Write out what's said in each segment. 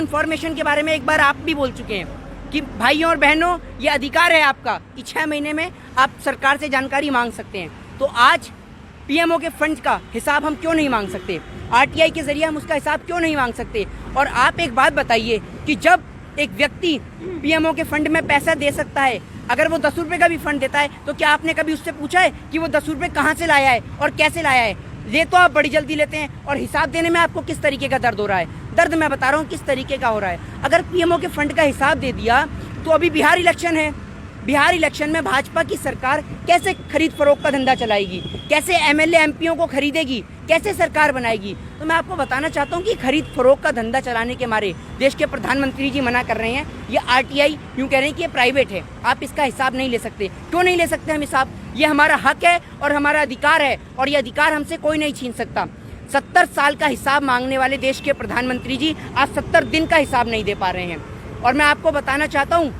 Information के बारे में एक बार आप भी बोल चुके हैं कि भाइयों और बहनों, ये अधिकार है आपका कि 6 महीने में आप सरकार से जानकारी मांग सकते हैं। तो आज पीएमओ के फंड का हिसाब हम क्यों नहीं मांग सकते? आरटीआई के जरिए हम उसका हिसाब क्यों नहीं मांग सकते? और आप एक बात बताइए कि जब एक व्यक्ति पीएमओ के फंड में पैसा दे सकता है, अगर वो 10 रुपए का भी फंड देता है, तो क्या आपने कभी उससे पूछा है कि वो 10 रुपए कहाँ से लाया है और कैसे लाया है? ये तो आप बड़ी जल्दी लेते हैं, और हिसाब देने में आपको किस तरीके का दर्द हो रहा है? दर्द मैं बता रहा हूँ किस तरीके का हो रहा है। अगर पीएमओ के फंड का हिसाब दे दिया तो अभी बिहार इलेक्शन है, बिहार इलेक्शन में भाजपा की सरकार कैसे खरीद फरोख्त का धंधा चलाएगी, कैसे एमएलए एमपीओ को खरीदेगी, कैसे सरकार बनाएगी? तो मैं आपको बताना चाहता हूँ कि खरीद फरोख्त का धंधा चलाने के मारे देश के प्रधानमंत्री जी मना कर रहे हैं। ये आरटीआई यूँ कह रहे हैं कि ये प्राइवेट है, आप इसका हिसाब नहीं ले सकते। क्यों नहीं ले सकते हम हिसाब? ये हमारा हक है और हमारा अधिकार है, और ये अधिकार हमसे कोई नहीं छीन सकता। 70 साल का हिसाब मांगने वाले देश के प्रधानमंत्री जी आज 70 दिन का हिसाब नहीं दे पा रहे हैं। और मैं आपको बताना चाहता हूँ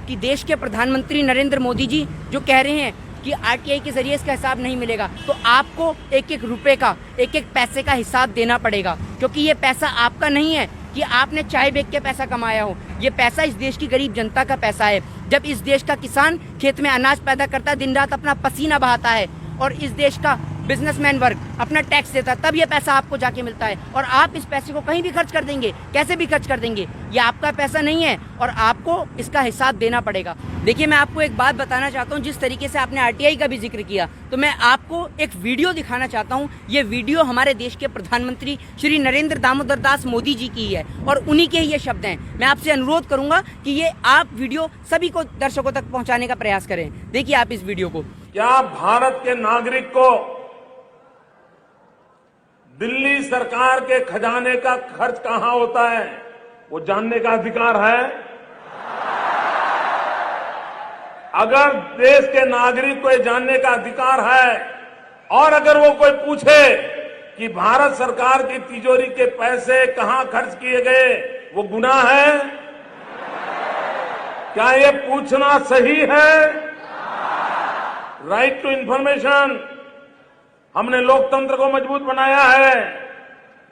कि देश के प्रधानमंत्री नरेंद्र मोदी जी जो कह रहे हैं कि आरटीआई के जरिए इसका हिसाब नहीं मिलेगा, तो आपको एक एक रुपए का, एक एक पैसे का हिसाब देना पड़ेगा, क्योंकि ये पैसा आपका नहीं है कि आपने चाय बेच के पैसा कमाया हो। ये पैसा इस देश की गरीब जनता का पैसा है। जब इस देश का किसान खेत में अनाज पैदा करता है, दिन रात अपना पसीना बहाता है, और इस देश का बिजनेसमैन वर्ग अपना टैक्स देता है, तब ये पैसा आपको जाके मिलता है। और आप इस पैसे को कहीं भी खर्च कर देंगे, कैसे भी खर्च कर देंगे। ये आपका पैसा नहीं है और आपको इसका हिसाब देना पड़ेगा। देखिए, मैं आपको एक बात बताना चाहता हूँ, जिस तरीके से आपने आरटीआई का भी जिक्र किया, तो मैं आपको एक वीडियो दिखाना चाहता हूँ। ये वीडियो हमारे देश के प्रधानमंत्री श्री नरेंद्र दामोदर दास मोदी जी की है, और उन्हीं के ही ये शब्द हैं। मैं आपसे अनुरोध करूंगा कि ये आप वीडियो सभी को, दर्शकों तक पहुंचाने का प्रयास करें। देखिए आप इस वीडियो को। क्या भारत के नागरिक को दिल्ली सरकार के खजाने का खर्च कहां होता है वो जानने का अधिकार है? अगर देश के नागरिक को ये जानने का अधिकार है, और अगर वो कोई पूछे कि भारत सरकार की तिजोरी के पैसे कहां खर्च किए गए, वो गुनाह है? क्या ये पूछना सही है? राइट टू इंफॉर्मेशन, हमने लोकतंत्र को मजबूत बनाया है,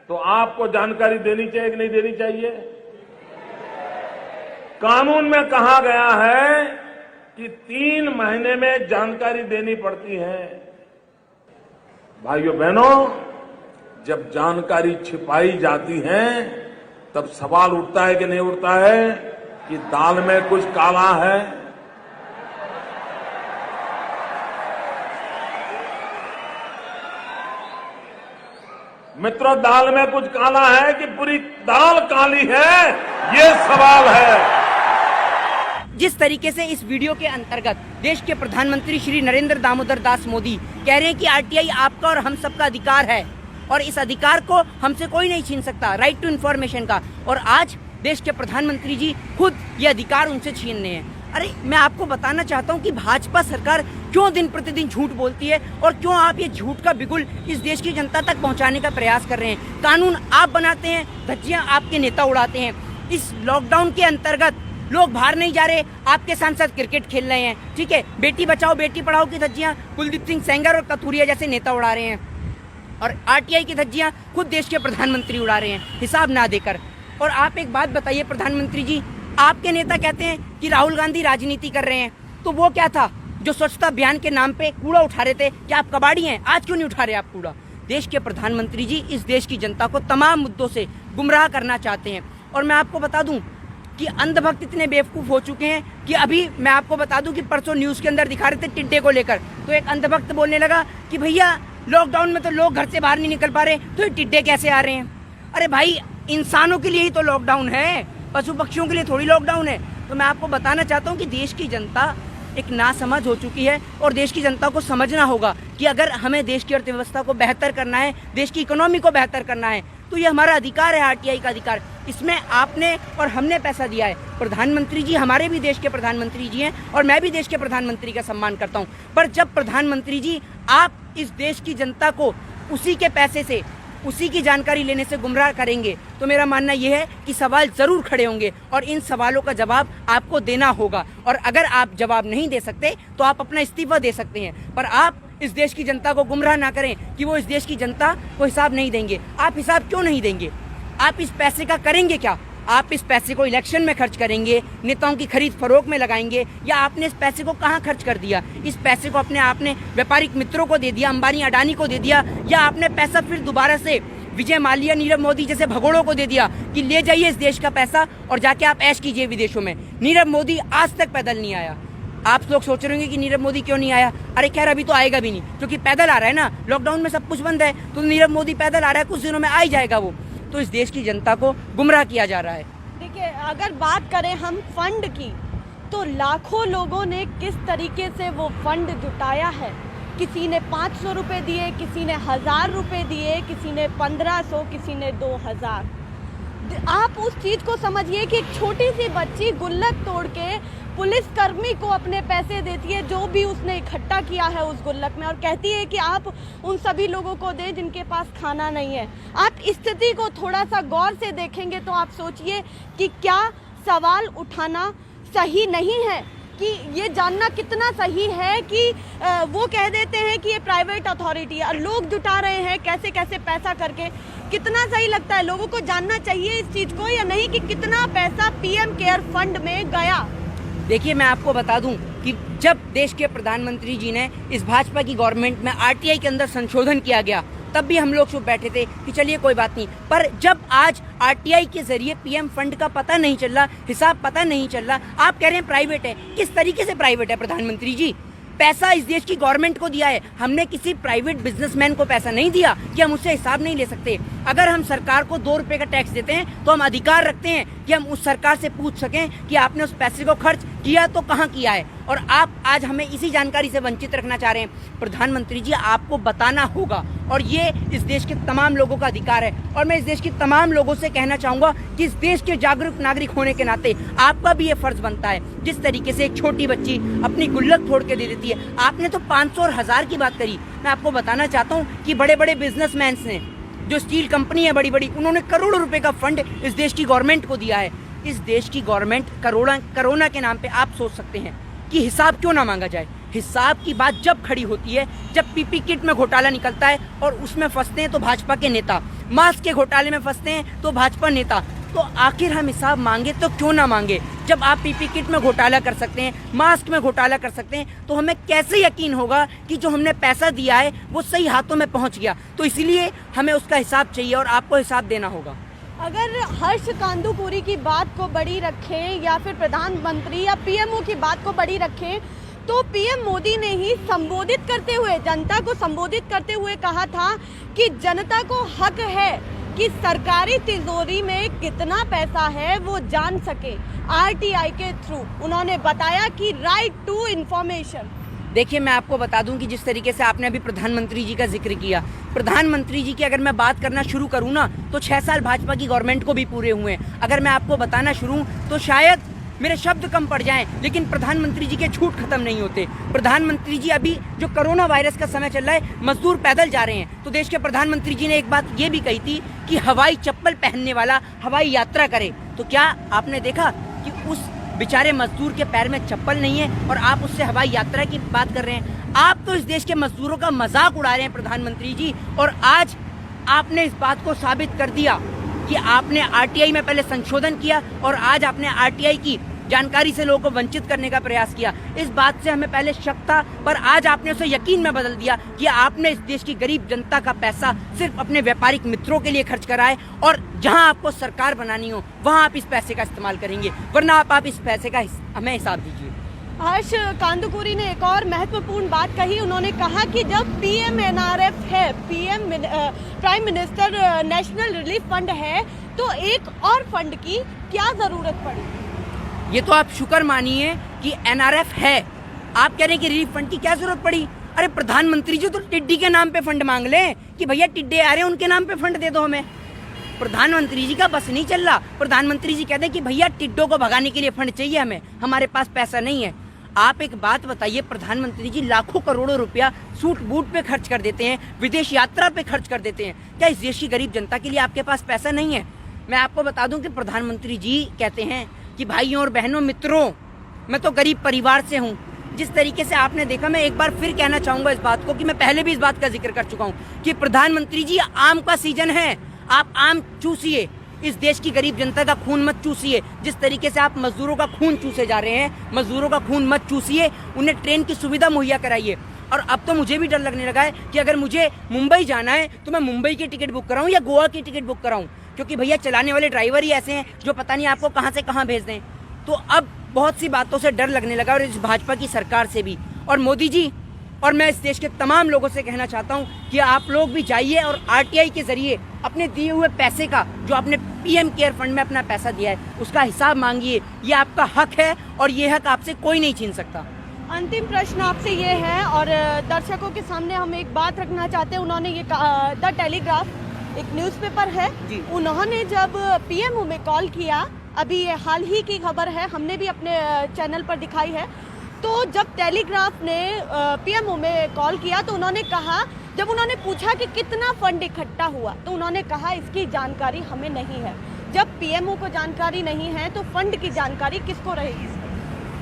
तो आपको जानकारी देनी चाहिए कि नहीं देनी चाहिए? कानून में कहा गया है कि 3 महीने में जानकारी देनी पड़ती है। भाइयों बहनों, जब जानकारी छिपाई जाती है तब सवाल उठता है कि नहीं उठता है कि दाल में कुछ काला है। मित्रों, दाल में कुछ काला है कि पूरी दाल काली है, ये सवाल है। जिस तरीके से इस वीडियो के अंतर्गत देश के प्रधानमंत्री श्री नरेंद्र दामोदर दास मोदी कह रहे हैं कि आरटीआई आपका और हम सबका अधिकार है, और इस अधिकार को हमसे कोई नहीं छीन सकता, राइट टू इन्फॉर्मेशन का। और आज देश के प्रधानमंत्री जी खुद ये अधिकार उनसे छीन रहे हैं। अरे, मैं आपको बताना चाहता हूँ कि भाजपा सरकार क्यों दिन प्रतिदिन झूठ बोलती है, और क्यों आप ये झूठ का बिगुल इस देश की जनता तक पहुंचाने का प्रयास कर रहे हैं। कानून आप बनाते हैं, धज्जियां आपके नेता उड़ाते हैं। इस लॉकडाउन के अंतर्गत लोग बाहर नहीं जा रहे, आपके सांसद क्रिकेट खेल रहे हैं, ठीक है। बेटी बचाओ बेटी पढ़ाओ की धज्जियां कुलदीप सिंह सेंगर और कथूरिया जैसे नेता उड़ा रहे हैं, और आरटीआई की धज्जियां खुद देश के प्रधानमंत्री उड़ा रहे हैं हिसाब ना देकर। और आप एक बात बताइए प्रधानमंत्री जी, आपके नेता कहते हैं कि राहुल गांधी राजनीति कर रहे हैं, तो वो क्या था जो स्वच्छता अभियान के नाम पे कूड़ा उठा रहे थे? क्या आप कबाड़ी हैं? आज क्यों नहीं उठा रहे आप कूड़ा? देश के प्रधानमंत्री जी इस देश की जनता को तमाम मुद्दों से गुमराह करना चाहते हैं। और मैं आपको बता दूं कि अंधभक्त इतने बेवकूफ हो चुके हैं कि अभी मैं आपको बता दूं कि परसों न्यूज के अंदर दिखा रहे थे टिड्डे को लेकर, तो एक अंधभक्त बोलने लगा कि भैया लॉकडाउन में तो लोग घर से बाहर नहीं निकल पा रहे, तो ये टिड्डे कैसे आ रहे हैं? अरे भाई, इंसानों के लिए ही तो लॉकडाउन है, पशु पक्षियों के लिए थोड़ी लॉकडाउन है। तो मैं आपको बताना चाहता हूँ कि देश की जनता एक नासमझ हो चुकी है, और देश की जनता को समझना होगा कि अगर हमें देश की अर्थव्यवस्था को बेहतर करना है, देश की इकोनॉमी को बेहतर करना है, तो ये हमारा अधिकार है, आरटीआई का अधिकार। इसमें आपने और हमने पैसा दिया है। प्रधानमंत्री जी हमारे भी देश के प्रधानमंत्री जी हैं, और मैं भी देश के प्रधानमंत्री का सम्मान करता हूं। पर जब प्रधानमंत्री जी आप इस देश की जनता को उसी के पैसे से, उसी की जानकारी लेने से गुमराह करेंगे, तो मेरा मानना यह है कि सवाल जरूर खड़े होंगे, और इन सवालों का जवाब आपको देना होगा। और अगर आप जवाब नहीं दे सकते तो आप अपना इस्तीफा दे सकते हैं, पर आप इस देश की जनता को गुमराह ना करें कि वो इस देश की जनता को हिसाब नहीं देंगे। आप हिसाब क्यों नहीं देंगे? आप इस पैसे का करेंगे क्या? आप इस पैसे को इलेक्शन में खर्च करेंगे, नेताओं की खरीद फरोख्त में लगाएंगे, या आपने इस पैसे को कहाँ खर्च कर दिया? इस पैसे को आपने व्यापारिक मित्रों को दे दिया, अंबानी अडानी को दे दिया, या आपने पैसा फिर दोबारा से विजय माल्या, नीरव मोदी जैसे भगोड़ों को दे दिया कि ले जाइए इस देश का पैसा और जाके आप ऐश कीजिए विदेशों में। नीरव मोदी आज तक पैदल नहीं आया। आप लोग सोच रहे होंगे कि नीरव मोदी क्यों नहीं आया? अरे खैर, अभी तो आएगा भी नहीं, क्योंकि पैदल आ रहा है ना। लॉकडाउन में सब कुछ बंद है, तो नीरव मोदी पैदल आ रहा है, कुछ दिनों में आ ही जाएगा वो। तो इस देश की जनता को गुमराह किया जा रहा है। देखिए, अगर बात करें हम फंड की, तो लाखों लोगों ने किस तरीके से वो फंड जुटाया है। किसी ने 500 रुपये दिए, किसी ने 1000 रुपये दिए, किसी ने 1500, किसी ने 2000। आप उस चीज़ को समझिए कि एक छोटी सी बच्ची गुल्लक तोड़ के पुलिसकर्मी को अपने पैसे देती है, जो भी उसने इकट्ठा किया है उस गुल्लक में, और कहती है कि आप उन सभी लोगों को दें जिनके पास खाना नहीं है। आप स्थिति को थोड़ा सा गौर से देखेंगे तो आप सोचिए कि क्या सवाल उठाना सही नहीं है, कि ये जानना कितना सही है कि वो कह देते हैं कि ये प्राइवेट अथॉरिटी है और लोग जुटा रहे हैं कैसे कैसे पैसा करके। कितना सही लगता है? लोगों को जानना चाहिए इस चीज़ को या नहीं कि कितना पैसा पीएम केयर फंड में गया। देखिए, मैं आपको बता दूं कि जब देश के प्रधानमंत्री जी ने इस भाजपा की गवर्नमेंट में आरटीआई के अंदर संशोधन किया गया, तब भी हम लोग चुप बैठे थे कि चलिए कोई बात नहीं। पर जब आज आरटीआई के जरिए पीएम फंड का पता नहीं चल रहा, हिसाब पता नहीं चल रहा, आप कह रहे हैं प्राइवेट है। किस तरीके से प्राइवेट है प्रधानमंत्री जी? पैसा इस देश की गवर्नमेंट को दिया है। हमने किसी प्राइवेट बिजनेसमैन को पैसा नहीं दिया कि हम उससे हिसाब नहीं ले सकते। अगर हम सरकार को 2 रुपए का टैक्स देते हैं तो हम अधिकार रखते हैं कि हम उस सरकार से पूछ सकें कि आपने उस पैसे को खर्च किया तो कहाँ किया है। और आप आज हमें इसी जानकारी से वंचित रखना चाह रहे हैं। प्रधानमंत्री जी, आपको बताना होगा, और ये इस देश के तमाम लोगों का अधिकार है। और मैं इस देश के तमाम लोगों से कहना चाहूँगा कि इस देश के जागरूक नागरिक होने के नाते आपका भी ये फर्ज बनता है। जिस तरीके से एक छोटी बच्ची अपनी गुल्लक तोड़ के दे देती है, आपने तो 500 और 1000 की बात करी। मैं आपको बताना चाहता हूँ कि बड़े बड़े बिजनेसमैन ने, जो स्टील कंपनी है बड़ी बड़ी, उन्होंने करोड़ों रुपए का फंड इस देश की गवर्नमेंट को दिया है। इस देश की गवर्नमेंट कोरोना के नाम पे आप सोच सकते हैं कि हिसाब क्यों ना मांगा जाए। हिसाब की बात जब खड़ी होती है, जब पीपी किट में घोटाला निकलता है और उसमें फंसते हैं तो भाजपा के नेता, मास्क के घोटाले में फंसते हैं तो भाजपा नेता, तो आखिर हम हिसाब मांगे तो क्यों ना मांगे? जब आप पीपी किट में घोटाला कर सकते हैं, मास्क में घोटाला कर सकते हैं, तो हमें कैसे यकीन होगा कि जो हमने पैसा दिया है वो सही हाथों में पहुंच गया? तो इसलिए हमें उसका हिसाब चाहिए और आपको हिसाब देना होगा। अगर हर्ष कांदूपुरी की बात को बड़ी रखें या फिर प्रधानमंत्री या पीएमओ की बात को बड़ी रखें, तो पीएम मोदी ने ही संबोधित करते हुए, जनता को संबोधित करते हुए कहा था कि जनता को हक है कि सरकारी तिजोरी में कितना पैसा है वो जान सके आरटीआई के थ्रू। उन्होंने बताया कि राइट टू इंफॉर्मेशन। देखिए, मैं आपको बता दूं कि जिस तरीके से आपने अभी प्रधानमंत्री जी का जिक्र किया, प्रधानमंत्री जी की अगर मैं बात करना शुरू करूं ना, तो 6 साल भाजपा की गवर्नमेंट को भी पूरे हुए हैं। अगर मैं आपको बताना शुरू तो शायद मेरे शब्द कम पड़ जाएं, लेकिन प्रधानमंत्री जी के झूठ खत्म नहीं होते। प्रधानमंत्री जी, अभी जो कोरोना वायरस का समय चल रहा है, मजदूर पैदल जा रहे हैं, तो देश के प्रधानमंत्री जी ने एक बात ये भी कही थी कि हवाई चप्पल पहनने वाला हवाई यात्रा करे। तो क्या आपने देखा कि उस बेचारे मजदूर के पैर में चप्पल नहीं है और आप उससे हवाई यात्रा की बात कर रहे हैं? आप तो इस देश के मजदूरों का मजाक उड़ा रहे हैं प्रधानमंत्री जी। और आज आपने इस बात को साबित कर दिया कि आपने आरटीआई में पहले संशोधन किया और आज आपने आरटीआई की जानकारी से लोगों को वंचित करने का प्रयास किया। इस बात से हमें पहले शक था, पर आज आपने उसे यकीन में बदल दिया कि आपने इस देश की गरीब जनता का पैसा सिर्फ अपने व्यापारिक मित्रों के लिए खर्च करा है, और जहां आपको सरकार बनानी हो वहां आप इस पैसे का इस्तेमाल करेंगे, वरना आप इस पैसे का हमें हिसाब दीजिए। हर्ष कांदूपुरी ने एक और महत्वपूर्ण बात कही। उन्होंने कहा कि जब PMNRF है, prime minister national relief fund है, तो एक और फंड की क्या जरूरत पड़ी? ये तो आप शुक्र मानिए कि NRF है। आप कह रहे हैं कि रिलीफ फंड की क्या जरूरत पड़ी? अरे प्रधानमंत्री जी तो टिड्डी के नाम पे फंड मांग लें कि भैया टिड्डे आ रहे हैं, उनके नाम पे फंड दे दो हमें। प्रधानमंत्री जी का बस नहीं चल रहा। प्रधानमंत्री जी कहते हैं कि भैया टिड्डों को भगाने के लिए फंड चाहिए हमें, हमारे पास पैसा नहीं है। आप एक बात बताइए, प्रधानमंत्री जी लाखों करोड़ों रुपया सूट बूट पे खर्च कर देते हैं, विदेश यात्रा पे खर्च कर देते हैं, क्या इस देश की गरीब जनता के लिए आपके पास पैसा नहीं है? मैं आपको बता दूं कि प्रधानमंत्री जी कहते हैं कि भाइयों और बहनों, मित्रों, मैं तो गरीब परिवार से हूँ। जिस तरीके से आपने देखा, मैं एक बार फिर कहना चाहूंगा इस बात को कि मैं पहले भी इस बात का जिक्र कर चुका हूँ कि प्रधानमंत्री जी, आम का सीजन है, आप आम चूसिए, इस देश की गरीब जनता का खून मत चूसिए। जिस तरीके से आप मजदूरों का खून चूसे जा रहे हैं, मजदूरों का खून मत चूसिए, उन्हें ट्रेन की सुविधा मुहैया कराइए। और अब तो मुझे भी डर लगने लगा है कि अगर मुझे मुंबई जाना है तो मैं मुंबई की टिकट बुक कराऊं या गोवा की टिकट बुक कराऊं, क्योंकि भैया चलाने वाले ड्राइवर ही ऐसे हैं जो पता नहीं आपको कहां से कहां भेज दें। तो अब बहुत सी बातों से डर लगने लगा, और इस भाजपा की सरकार से भी। और मोदी जी, और मैं इस देश के तमाम लोगों से कहना चाहता हूं कि आप लोग भी जाइए और आरटीआई के जरिए अपने दिए हुए पैसे का, जो आपने पीएम केयर फंड में अपना पैसा दिया है, उसका हिसाब मांगिए। ये आपका हक है और ये हक आपसे कोई नहीं छीन सकता। अंतिम प्रश्न आपसे ये है, और दर्शकों के सामने हम एक बात रखना चाहते हैं। उन्होंने ये द टेलीग्राफ एक न्यूज़पेपर है, उन्होंने जब पीएमओ में कॉल किया, अभी ये हाल ही की खबर है, हमने भी अपने चैनल पर दिखाई है। तो जब टेलीग्राफ ने पीएमओ में कॉल किया तो उन्होंने कहा, जब उन्होंने पूछा कि कितना फंड इकट्ठा हुआ, तो उन्होंने कहा इसकी जानकारी हमें नहीं है। जब पीएमओ को जानकारी नहीं है तो फंड की जानकारी किसको रहेगी?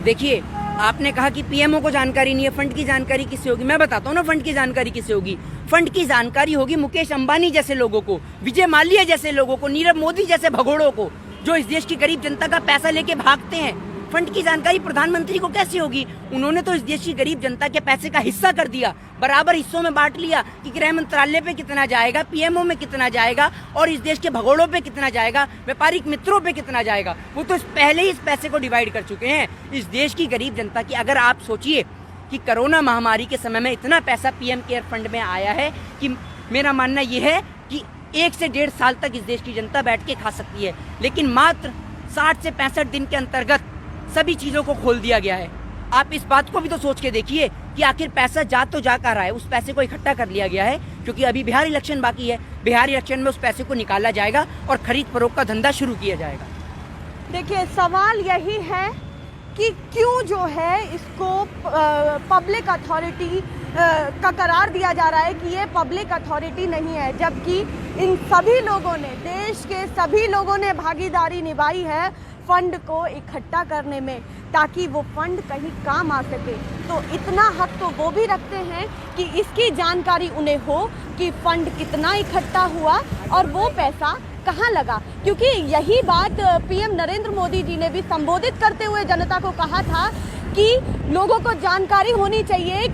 देखिए, आपने कहा कि पीएमओ को जानकारी नहीं है, फंड की जानकारी किससे होगी? मैं बताता हूँ ना फंड की जानकारी किससे होगी। फंड की जानकारी होगी मुकेश अंबानी जैसे लोगों को, विजय माल्या जैसे लोगों को, नीरव मोदी जैसे भगोड़ों को, जो इस देश की गरीब जनता का पैसा लेके भागते हैं। फंड की जानकारी प्रधानमंत्री को कैसे होगी? उन्होंने तो इस देश की गरीब जनता के पैसे का हिस्सा कर दिया, बराबर हिस्सों में बांट लिया कि गृह मंत्रालय पे कितना जाएगा, पीएमओ में कितना जाएगा, और इस देश के भगोड़ों पे कितना जाएगा, व्यापारिक मित्रों पे कितना जाएगा। वो तो पहले ही इस पैसे को डिवाइड कर चुके हैं। इस देश की गरीब जनता की, अगर आप सोचिए कि कोरोना महामारी के समय में इतना पैसा पीएम केयर फंड में आया है कि मेरा मानना यह है कि 1 से 1.5 साल तक इस देश की जनता बैठ के खा सकती है। लेकिन मात्र 60 से 65 दिन के अंतर्गत सभी चीजों को खोल दिया गया है। आप इस बात को भी तो सोच के देखिए कि आखिर पैसा जा तो जा कहाँ रहा है। उस पैसे को इकट्ठा कर लिया गया है, क्योंकि अभी बिहार इलेक्शन बाकी है। बिहार इलेक्शन में उस पैसे को निकाला जाएगा और खरीद फरोख्त का धंधा शुरू किया जाएगा। देखिए, सवाल यही है कि क्यों जो है इसको पब्लिक अथॉरिटी का करार दिया जा रहा है कि ये पब्लिक अथॉरिटी नहीं है, जबकि इन सभी लोगों ने, देश के सभी लोगों ने भागीदारी निभाई है फंड को इकट्ठा करने में, ताकि वो फंड कहीं काम आ सके। तो इतना हक तो वो भी रखते हैं कि इसकी जानकारी उन्हें हो कि फंड कितना इकट्ठा हुआ और वो पैसा कहाँ लगा, क्योंकि यही बात पीएम नरेंद्र मोदी जी ने भी संबोधित करते हुए जनता को कहा था कि लोगों को जानकारी होनी चाहिए